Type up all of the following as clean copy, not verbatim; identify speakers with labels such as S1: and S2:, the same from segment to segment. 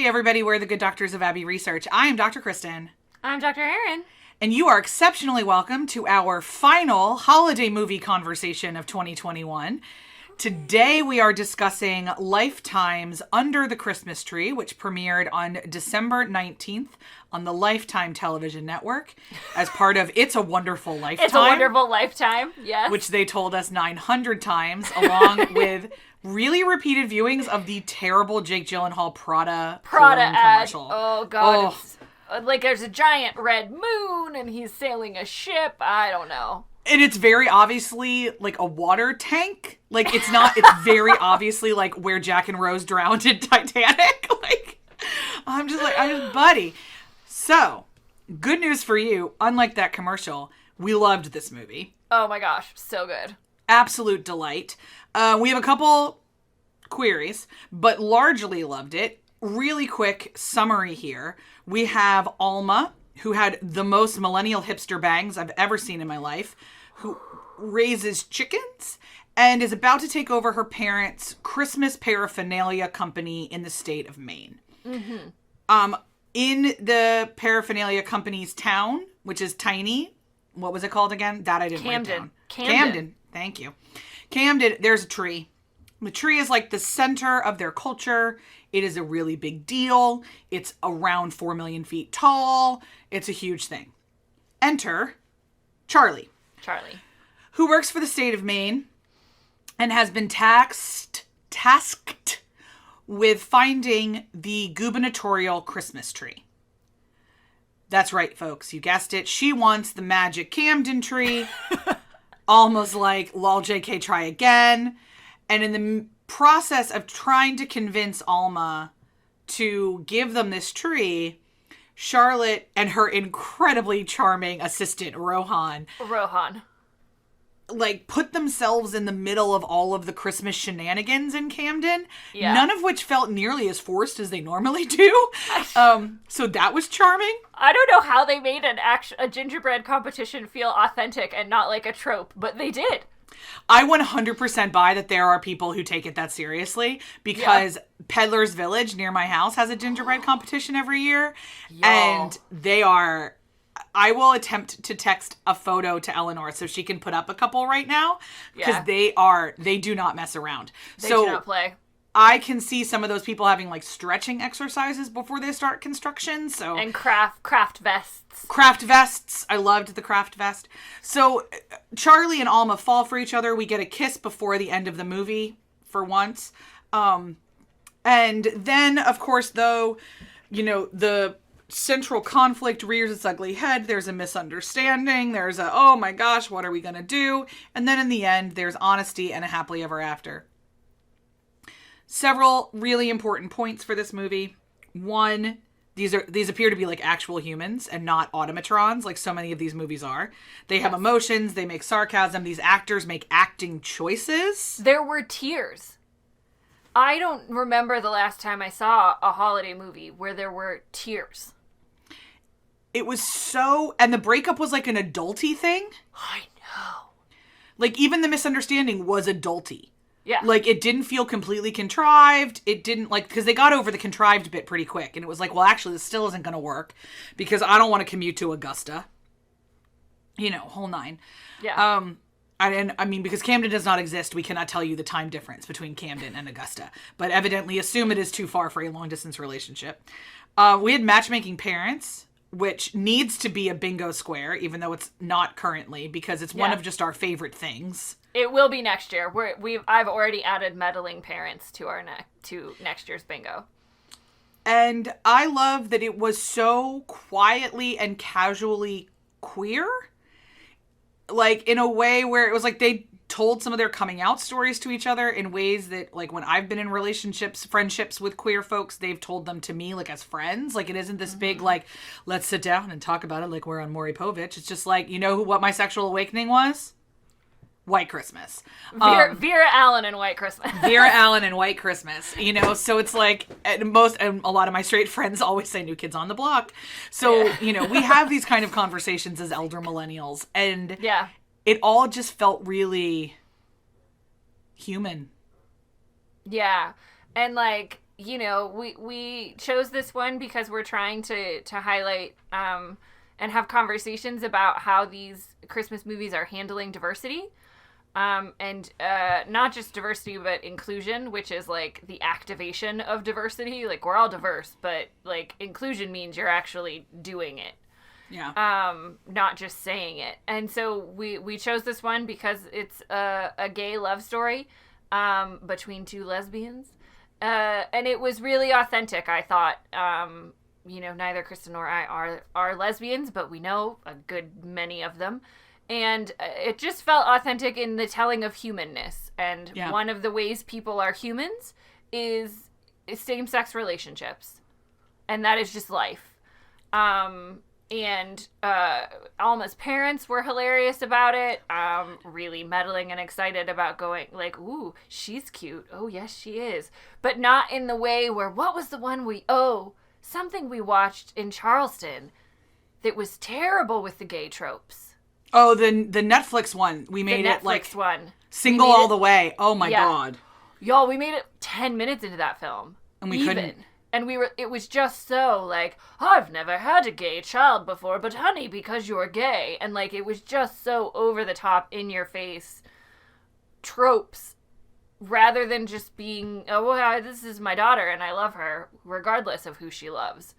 S1: everybody. We're the Good Doctors of Abbey Research. I am Dr. Kristen.
S2: I'm Dr. Erin.
S1: And you are exceptionally welcome to our final holiday movie conversation of 2021. Today we are discussing Lifetime's Under the Christmas Tree, which premiered on December 19th on the Lifetime television network as part of It's a Wonderful Lifetime.
S2: It's a Wonderful Lifetime, yes.
S1: Which they told us 900 times, along with really repeated viewings of the terrible Jake Gyllenhaal Prada
S2: ad
S1: commercial.
S2: Oh, God. Oh. Like, there's a giant red moon, and he's sailing a ship. I don't know.
S1: And it's very obviously, like, a water tank. Like, it's very obviously, like, where Jack and Rose drowned in Titanic. Like, I'm just, buddy. So, good news for you. Unlike that commercial, we loved this movie.
S2: Oh, my gosh. So good.
S1: Absolute delight. We have a couple queries, but largely loved it. Really quick summary here. We have Alma, who had the most millennial hipster bangs I've ever seen in my life, who raises chickens and is about to take over her parents' Christmas paraphernalia company in the state of Maine. Mm-hmm. In the paraphernalia company's town, which is tiny, what was it called again? That I didn't write down. Camden. Thank you. Camden, there's a tree. The tree is like the center of their culture. It is a really big deal. It's around 4 million feet tall. It's a huge thing. Enter Charlie. Who works for the state of Maine and has been tasked with finding the gubernatorial Christmas tree. That's right, folks. You guessed it. She wants the magic Camden tree. Almost like, lol, JK, try again. And in the process of trying to convince Alma to give them this tree, Charlotte and her incredibly charming assistant, Rohan, like, put themselves in the middle of all of the Christmas shenanigans in Camden, none of which felt nearly as forced as they normally do. So that was charming.
S2: I don't know how they made a gingerbread competition feel authentic and not like a trope, but they did.
S1: I 100% buy that there are people who take it that seriously, because Peddler's Village near my house has a gingerbread competition every year. And I will attempt to text a photo to Eleanor so she can put up a couple right now, because they do not mess around.
S2: They do not play.
S1: I can see some of those people having, like, stretching exercises before they start construction. So,
S2: and craft vests.
S1: Craft vests. I loved the craft vest. So Charlie and Alma fall for each other. We get a kiss before the end of the movie for once. And then, of course, though, you know, the central conflict rears its ugly head. There's a misunderstanding. There's oh my gosh, what are we going to do? And then in the end, there's honesty and a happily ever after. Several really important points for this movie. One, these appear to be like actual humans and not automatrons, like so many of these movies are. They have emotions, they make sarcasm, these actors make acting choices.
S2: There were tears. I don't remember the last time I saw a holiday movie where there were tears.
S1: It was so... And the breakup was like an adulty thing.
S2: I know.
S1: Like, even the misunderstanding was adulty.
S2: Yeah.
S1: Like, it didn't feel completely contrived. It didn't, like, because they got over the contrived bit pretty quick. And it was like, well, actually, this still isn't going to work because I don't want to commute to Augusta. You know, whole nine.
S2: Yeah.
S1: I mean, because Camden does not exist, we cannot tell you the time difference between Camden and Augusta. But evidently assume it is too far for a long-distance relationship. We had matchmaking parents, which needs to be a bingo square, even though it's not currently, because it's one of just our favorite things.
S2: It will be next year. I've already added meddling parents to to next year's bingo.
S1: And I love that it was so quietly and casually queer. Like, in a way where it was like they told some of their coming out stories to each other in ways that, like, when I've been in friendships with queer folks, they've told them to me, like, as friends. Like, it isn't this big, like, let's sit down and talk about it like we're on Maury Povich. It's just like, you know what my sexual awakening was? White Christmas.
S2: Vera Allen and White Christmas.
S1: Vera Allen and White Christmas. You know, so it's like, and a lot of my straight friends always say New Kids on the Block. So, you know, we have these kind of conversations as elder millennials. And it all just felt really human.
S2: Yeah. And, like, you know, we chose this one because we're trying to highlight and have conversations about how these Christmas movies are handling diversity. And not just diversity, but inclusion, which is like the activation of diversity. Like, we're all diverse, but like inclusion means you're actually doing it.
S1: Yeah.
S2: Not just saying it. And so we chose this one because it's a gay love story between two lesbians. And it was really authentic, I thought. You know, neither Kristen nor I are lesbians, but we know a good many of them. And it just felt authentic in the telling of humanness. And one of the ways people are humans is same-sex relationships. And that is just life. And Alma's parents were hilarious about it, really meddling and excited about going, like, ooh, she's cute. Oh, yes, she is. But not in the way where, what was the one something we watched in Charleston that was terrible with the gay tropes.
S1: Oh, the Netflix one. We made it like single all the way. Oh my God.
S2: Y'all, we made it 10 minutes into that film.
S1: And we couldn't.
S2: And it was just so like, I've never had a gay child before, but honey, because you're gay. And like, it was just so over the top, in your face tropes, rather than just being, oh, well, this is my daughter and I love her regardless of who she loves.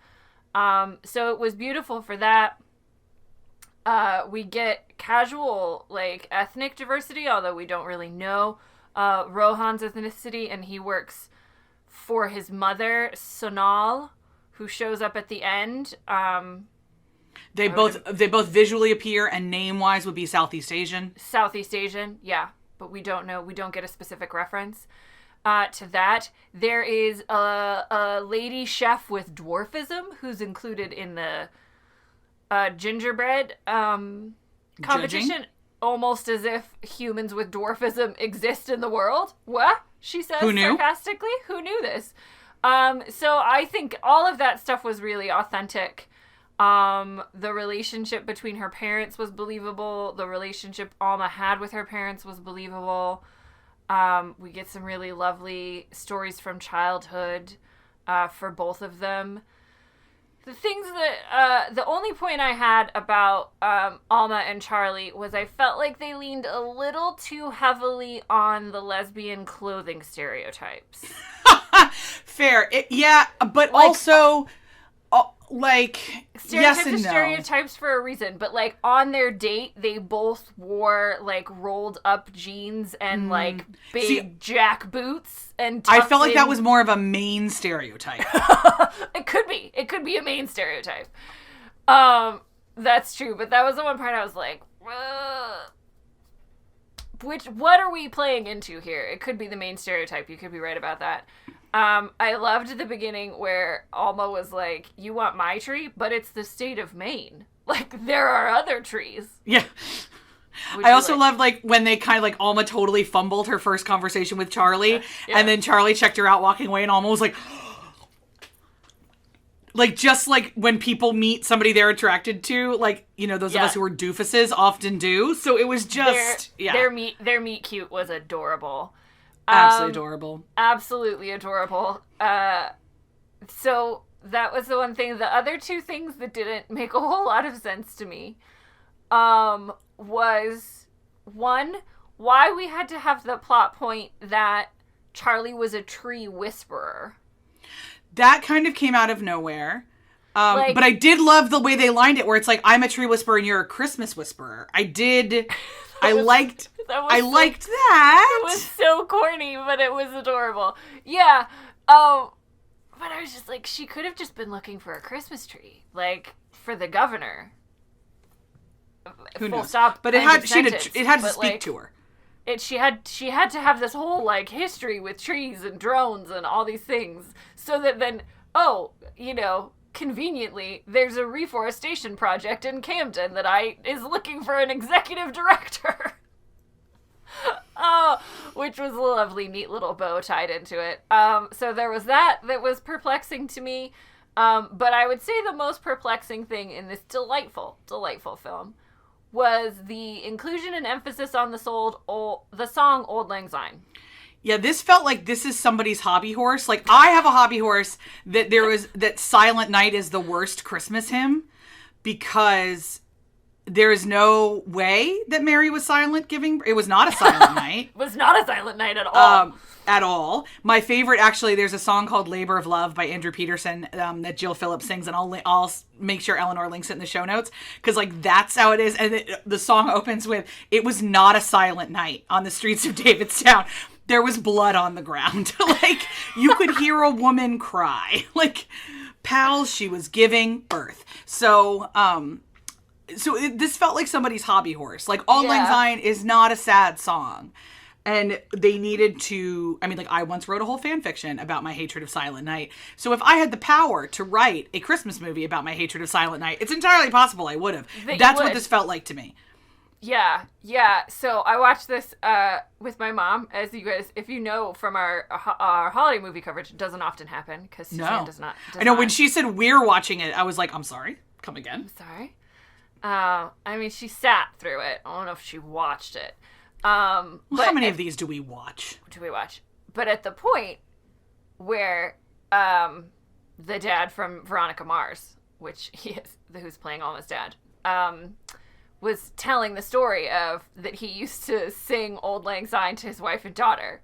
S2: So it was beautiful for that. We get casual, like, ethnic diversity, although we don't really know Rohan's ethnicity, and he works for his mother, Sonal, who shows up at the end.
S1: They both visually appear, and name-wise would be Southeast Asian.
S2: Southeast Asian, yeah, but we don't know. We don't get a specific reference to that. There is a lady chef with dwarfism who's included in the gingerbread competition,
S1: Judging?
S2: almost as if humans with dwarfism exist in the world. What? She says sarcastically. Who knew this? So I think all of that stuff was really authentic. The relationship between her parents was believable. The relationship Alma had with her parents was believable. We get some really lovely stories from childhood for both of them. The things that, the only point I had about Alma and Charlie was I felt like they leaned a little too heavily on the lesbian clothing stereotypes.
S1: Fair. But like, also, like,
S2: stereotypes
S1: yes and
S2: are
S1: no.
S2: Stereotypes for a reason, but like on their date, they both wore like rolled up jeans and like big jack boots. And
S1: I felt like that was more of a main stereotype.
S2: It could be a main stereotype. That's true, but that was the one part I was like, what are we playing into here? It could be the main stereotype. You could be right about that. I loved the beginning where Alma was like, you want my tree, but it's the state of Maine. Like, there are other trees.
S1: Yeah. I also loved, like, when they kind of, like, Alma totally fumbled her first conversation with Charlie, and then Charlie checked her out walking away, and Alma was like, like, just like when people meet somebody they're attracted to, like, you know, those of us who are doofuses often do. So it was just,
S2: their meet cute was adorable.
S1: Absolutely adorable.
S2: Absolutely adorable. So that was the one thing. The other two things that didn't make a whole lot of sense to me was, one, why we had to have the plot point that Charlie was a tree whisperer.
S1: That kind of came out of nowhere. But I did love the way they lined it, where it's like, I'm a tree whisperer and you're a Christmas whisperer. I liked that.
S2: It was so corny, but it was adorable. Yeah. But I was just like, she could have just been looking for a Christmas tree, like, for the governor.
S1: Who
S2: Full
S1: knows?
S2: stop.
S1: But it had to speak to her.
S2: She had to have this whole, like, history with trees and drones and all these things, so that then, conveniently, there's a reforestation project in Camden that is looking for an executive director. Which was a lovely, neat little bow tied into it. So there was that was perplexing to me. But I would say the most perplexing thing in this delightful, delightful film was the inclusion and emphasis on the song Auld Lang Syne.
S1: Yeah, this felt like this is somebody's hobby horse. Like, I have a hobby horse that Silent Night is the worst Christmas hymn because there is no way that Mary was silent giving. It was not a silent night.
S2: It was not a silent night at all.
S1: At all. My favorite, actually, there's a song called Labor of Love by Andrew Peterson that Jill Phillips sings, and I'll make sure Eleanor links it in the show notes, because, like, that's how it is. And the song opens with, "It was not a silent night on the streets of Davidstown. There was blood on the ground." Like, you could hear a woman cry. Like, pals, she was giving birth. So, this felt like somebody's hobby horse. Like, Auld Lang Syne is not a sad song. And they needed to, I mean, like, I once wrote a whole fan fiction about my hatred of Silent Night. So if I had the power to write a Christmas movie about my hatred of Silent Night, it's entirely possible I would have. That's what this felt like to me.
S2: Yeah. So I watched this with my mom, as you guys, if you know from our holiday movie coverage, it doesn't often happen because Suzanne does not.
S1: I know, when she said we're watching it, I was like, I'm sorry. Come again.
S2: I'm sorry. I mean, she sat through it. I don't know if she watched it. But
S1: how many of these do we watch?
S2: But at the point where the dad from Veronica Mars, which he is, who's playing Alma's dad, was telling the story of that he used to sing Auld Lang Syne to his wife and daughter.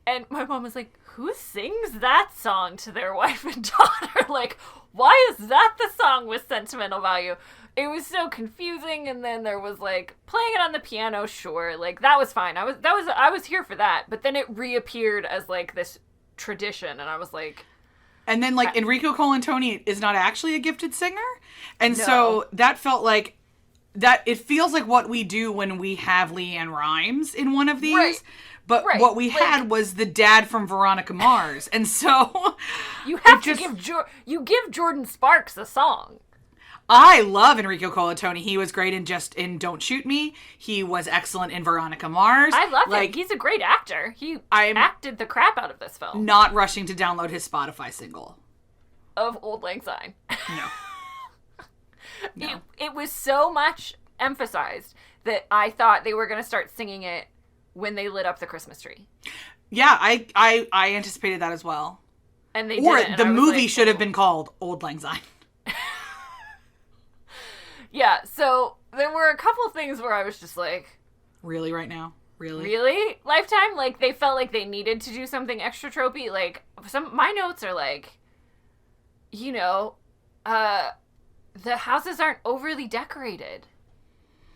S2: And my mom was like, who sings that song to their wife and daughter? Like, why is that the song with sentimental value? It was so confusing, and then there was, like, playing it on the piano, sure. Like, that was fine. I was here for that. But then it reappeared as, like, this tradition, and I was like...
S1: And then, like, Enrico Colantoni is not actually a gifted singer. And so that felt like... that it feels like what we do when we have Leanne Rimes in one of these. Right. But what we had was the dad from Veronica Mars. And so...
S2: You have to give Jordan Sparks a song.
S1: I love Enrico Colantoni. He was great in Don't Shoot Me. He was excellent in Veronica Mars.
S2: I love him. He's a great actor. I'm acted the crap out of this film.
S1: Not rushing to download his Spotify single.
S2: Of Auld Lang Syne.
S1: No.
S2: It was so much emphasized that I thought they were going to start singing it when they lit up the Christmas tree.
S1: Yeah, I anticipated that as well.
S2: And they
S1: Or
S2: didn't,
S1: the movie should have been called Auld Lang Syne.
S2: Yeah, so there were a couple of things where I was just like...
S1: Really, right now?
S2: Really? Lifetime? Like, they felt like they needed to do something extra tropey. Like, my notes are like, you know, the houses aren't overly decorated.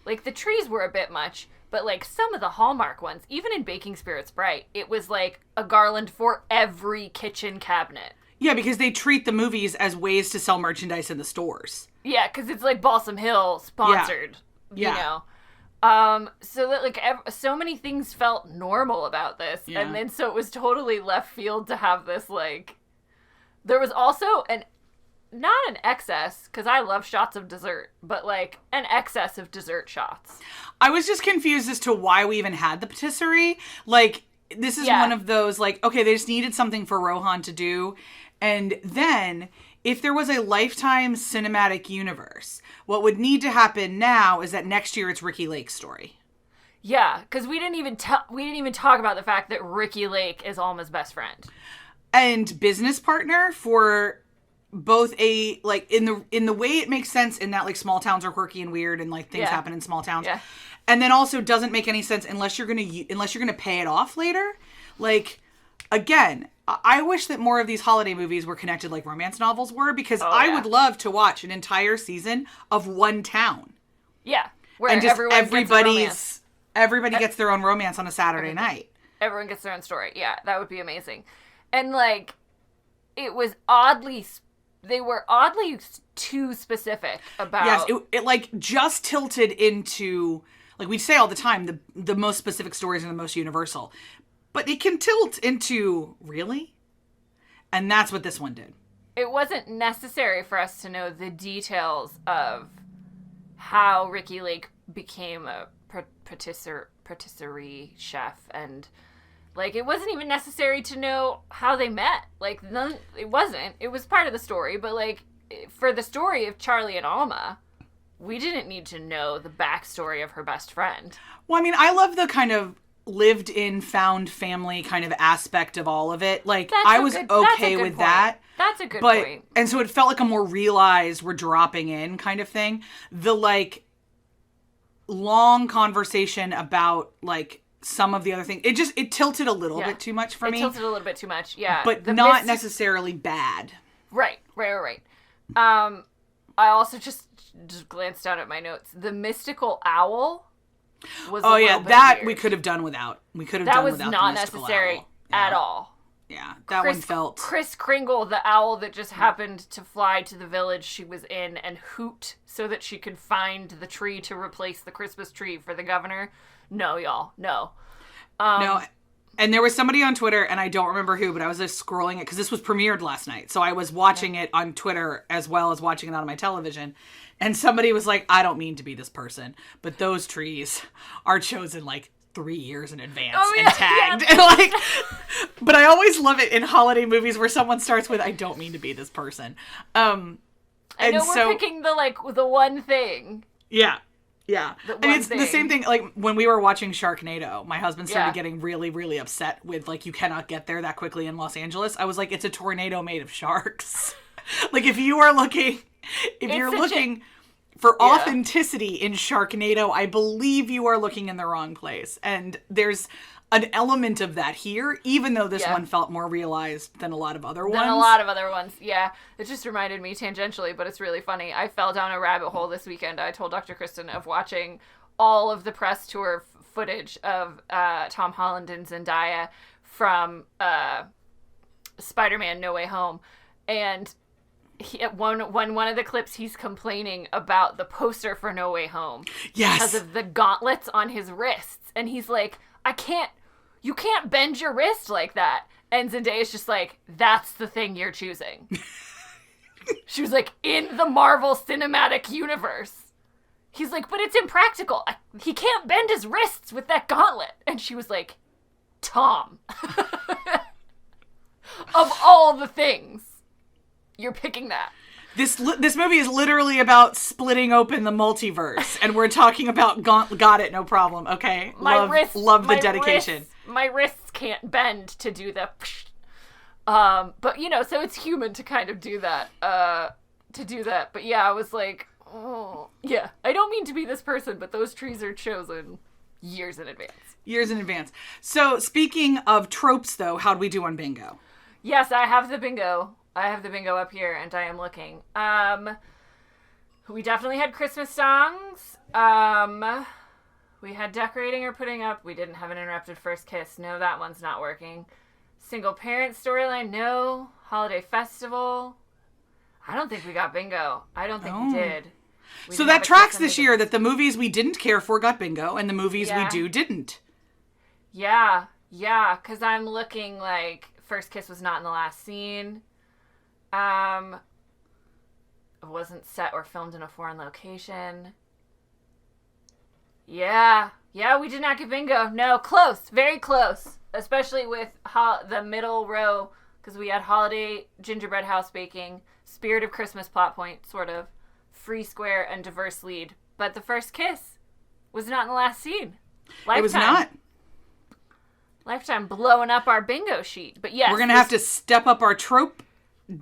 S2: Like, the trees were a bit much, but, like, some of the Hallmark ones, even in Baking Spirits Bright, it was, like, a garland for every kitchen cabinet.
S1: Yeah, because they treat the movies as ways to sell merchandise in the stores.
S2: Yeah, because it's like Balsam Hill sponsored, you know. So that, like, so many things felt normal about this. Yeah. And then so it was totally left field to have this, like... There was also not an excess, because I love shots of dessert, but, like, an excess of dessert shots.
S1: I was just confused as to why we even had the patisserie. Like, this is one of those, like, okay, they just needed something for Rohan to do. And then, if there was a Lifetime cinematic universe, what would need to happen now is that next year it's Ricki Lake's story.
S2: Yeah, because we didn't even talk about the fact that Ricki Lake is Alma's best friend
S1: and business partner for both a, like, in the way it makes sense in that, like, small towns are quirky and weird and, like, things happen in small towns. Yeah. And then also doesn't make any sense unless you're gonna pay it off later. Like, again, I wish that more of these holiday movies were connected like romance novels were, because I would love to watch an entire season of one town.
S2: Yeah. Where
S1: and just everybody gets their own romance on a Saturday night.
S2: Everyone gets their own story. Yeah, that would be amazing. And, like, they were oddly too specific about...
S1: Yes, it like, just tilted into, like we say all the time, the most specific stories are the most universal. But it can tilt into, really? And that's what this one did.
S2: It wasn't necessary for us to know the details of how Ricki Lake became a patisserie chef, and, like, it wasn't even necessary to know how they met. Like, it wasn't. It was part of the story, but, like, for the story of Charlie and Alma, we didn't need to know the backstory of her best friend.
S1: Well, I mean, I love the kind of lived in found family kind of aspect of all of it. Like,
S2: That's
S1: I
S2: a
S1: was
S2: good-
S1: okay
S2: that's a good
S1: with
S2: point.
S1: that.
S2: That's a good
S1: But,
S2: point.
S1: and so it felt like a more realized, we're dropping in kind of thing. The, like, long conversation about, like, some of the other things, it tilted a little bit too much for me.
S2: It tilted a little bit too much, yeah.
S1: But not necessarily bad.
S2: Right. I also just glanced down at my notes. The mystical owl was
S1: that
S2: weird.
S1: we could have done without. We could have
S2: that
S1: done
S2: was
S1: without
S2: not
S1: the mystical
S2: necessary
S1: owl.
S2: at all.
S1: Yeah, that one felt...
S2: Kris Kringle, the owl that just happened to fly to the village she was in and hoot so that she could find the tree to replace the Christmas tree for the governor. No, y'all. No.
S1: No. And there was somebody on Twitter, and I don't remember who, but I was just scrolling it because this was premiered last night. So I was watching it on Twitter as well as watching it on my television. And somebody was like, I don't mean to be this person, but those trees are chosen like 3 years in advance and tagged. And like, but I always love it in holiday movies where someone starts with, I don't mean to be this person.
S2: I know we're picking the one thing.
S1: Yeah. Yeah. And it's the same thing, like, when we were watching Sharknado, my husband started getting really, really upset with, like, you cannot get there that quickly in Los Angeles. I was like, it's a tornado made of sharks. Like, if you're looking for authenticity in Sharknado, I believe you are looking in the wrong place. And there's an element of that here, even though this one felt more realized than a lot of other ones.
S2: Yeah. It just reminded me tangentially, but it's really funny. I fell down a rabbit hole this weekend. I told Dr. Kristen of watching all of the press tour footage of Tom Holland and Zendaya from Spider-Man No Way Home. And one of the clips, he's complaining about the poster for No Way Home.
S1: Yes.
S2: Because of the gauntlets on his wrists. And he's like, you can't bend your wrist like that. And Zendaya's just like, that's the thing you're choosing. She was like, in the Marvel Cinematic Universe. He's like, but it's impractical. He can't bend his wrists with that gauntlet. And she was like, Tom. Of all the things, you're picking that.
S1: This movie is literally about splitting open the multiverse, and we're talking about got it, no problem, okay? Love the dedication.
S2: My wrists can't bend to do the but so it's human to kind of do that. But yeah, I was like, oh yeah, I don't mean to be this person, but those trees are chosen years in advance.
S1: So speaking of tropes though, how'd we do on bingo?
S2: Yes, I have the bingo up here, and I am looking. We definitely had Christmas songs. We had decorating or putting up. We didn't have an interrupted first kiss. No, that one's not working. Single parent storyline. No. Holiday festival. I don't think we got bingo. I don't think we did.
S1: So that tracks this year that the movies we didn't care for got bingo, and the movies we do didn't.
S2: Yeah, because I'm looking like first kiss was not in the last scene. It wasn't set or filmed in a foreign location. Yeah, we did not get bingo. No, close, very close. Especially with the middle row, because we had holiday gingerbread house baking, spirit of Christmas plot point, sort of, free square, and diverse lead. But the first kiss was not in the last scene. Lifetime.
S1: It was not.
S2: Lifetime blowing up our bingo sheet. But yes.
S1: We're going to have to step up our trope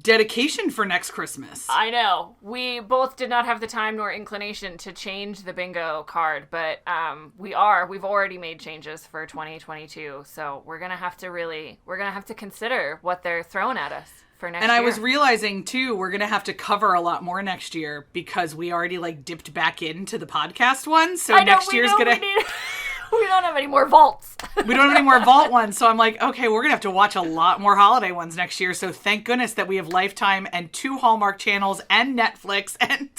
S1: dedication for next Christmas.
S2: I know. We both did not have the time nor inclination to change the bingo card, but we've already made changes for 2022. So we're going to have to consider what they're throwing at us for next year.
S1: And I was realizing too, we're going to have to cover a lot more next year because we already dipped back into the podcast one. So next year's going to...
S2: We don't have any more vaults.
S1: We don't have any more vault ones. So I'm like, okay, we're going to have to watch a lot more holiday ones next year. So thank goodness that we have Lifetime and 2 Hallmark channels and Netflix, and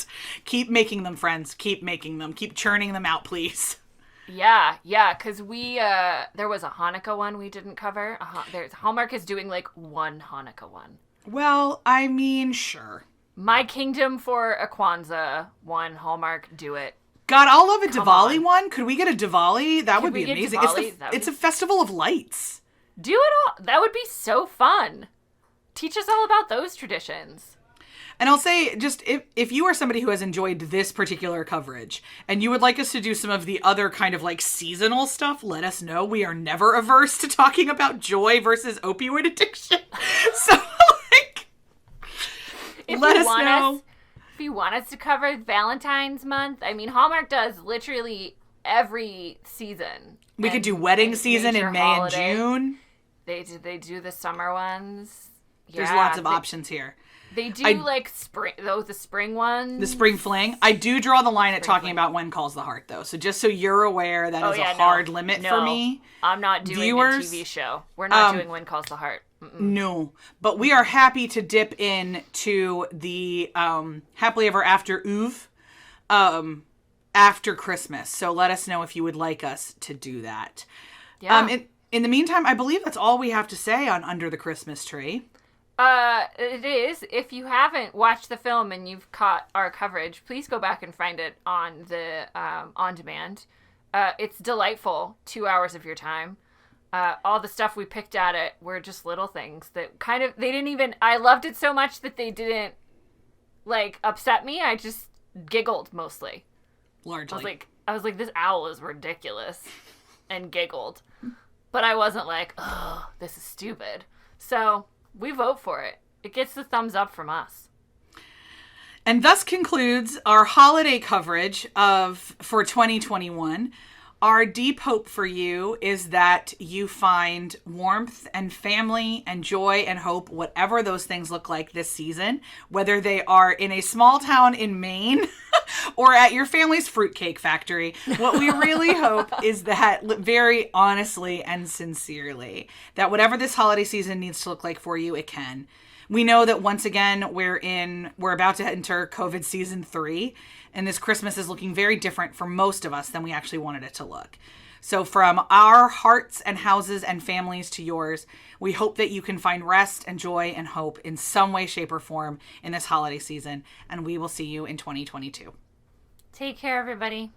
S1: keep making them, friends. Keep making them. Keep churning them out, please.
S2: Yeah. Because there was a Hanukkah one we didn't cover. Hallmark is doing one Hanukkah one.
S1: Well, I mean, sure.
S2: My Kingdom for a Kwanzaa one, Hallmark, do it.
S1: God, I'll love a Diwali one. Could we get a Diwali? That would be amazing.
S2: Diwali?
S1: It's a festival of lights.
S2: Do it all. That would be so fun. Teach us all about those traditions.
S1: And I'll say, just if you are somebody who has enjoyed this particular coverage and you would like us to do some of the other kind of like seasonal stuff, let us know. We are never averse to talking about joy versus opioid addiction. So, like, let us know.
S2: If you want us to cover Valentine's month, I mean, Hallmark does literally every season.
S1: We could do wedding season in May holiday. And June.
S2: They do the summer ones.
S1: There's lots of options here.
S2: They do like spring, though, the spring ones.
S1: The spring fling. I do draw the line at talking about When Calls the Heart, though. So just so you're aware, that is a hard limit for me.
S2: I'm not doing a TV show. We're not doing When Calls the Heart. Mm-mm.
S1: No. But we are happy to dip into the Happily Ever After oeuvre after Christmas. So let us know if you would like us to do that.
S2: Yeah.
S1: In the meantime, I believe that's all we have to say on Under the Christmas Tree.
S2: It is. If you haven't watched the film and you've caught our coverage, please go back and find it on the on demand. It's delightful. 2 hours of your time. All the stuff we picked at it were just little things that kind of I loved it so much that they didn't like upset me. I just giggled mostly.
S1: Largely.
S2: I was like, this owl is ridiculous, and giggled, but I wasn't like, oh, this is stupid. So. We vote for it. It gets the thumbs up from us.
S1: And thus concludes our holiday coverage for 2021. Our deep hope for you is that you find warmth and family and joy and hope, whatever those things look like this season, whether they are in a small town in Maine or at your family's fruitcake factory. What we really hope is that, very honestly and sincerely, that whatever this holiday season needs to look like for you, it can. We know that once again, we're about to enter COVID season 3, and this Christmas is looking very different for most of us than we actually wanted it to look. So from our hearts and houses and families to yours, we hope that you can find rest and joy and hope in some way, shape, or form in this holiday season. And we will see you in 2022.
S2: Take care, everybody.